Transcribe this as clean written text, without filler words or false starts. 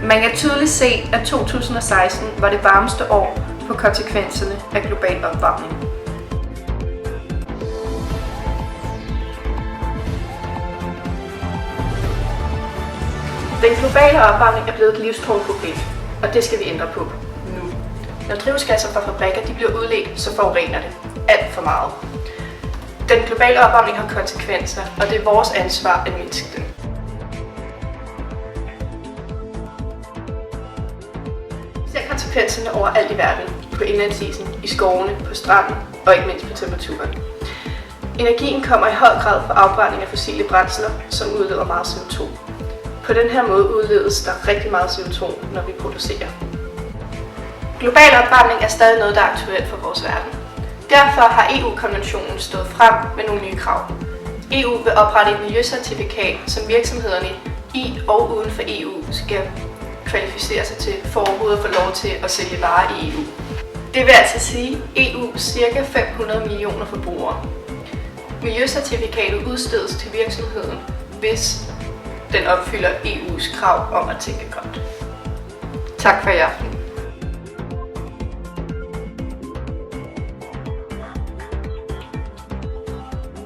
Man kan tydeligt se, at 2016 var det varmeste år på konsekvenserne af global opvarmning. Den globale opvarmning er blevet et livstruende problem, og det skal vi ændre på nu. Når drivhusgasser fra fabrikker bliver udledt, så forurener det alt for meget. Den globale opvarmning har konsekvenser, og det er vores ansvar at mindske dem. Vi ser konsekvenserne overalt i verden, på indlandsisen, i skovene, på stranden og ikke mindst på temperaturen. Energien kommer i høj grad fra afbrænding af fossile brændsler, som udleder meget CO2. På den her måde udledes der rigtig meget CO2, når vi producerer. Global opvarmning er stadig noget, der er aktuelt for vores verden. Derfor har EU-konventionen stået frem med nogle nye krav. EU vil oprette et miljøcertifikat, som virksomhederne i og uden for EU skal kvalificere sig til for overhovedet at få lov til at sælge varer i EU. Det vil altså sige EU ca. 500 millioner forbrugere. Miljøcertifikatet udstedes til virksomheden, hvis den opfylder EU's krav om at tænke grønt. Tak for i aften.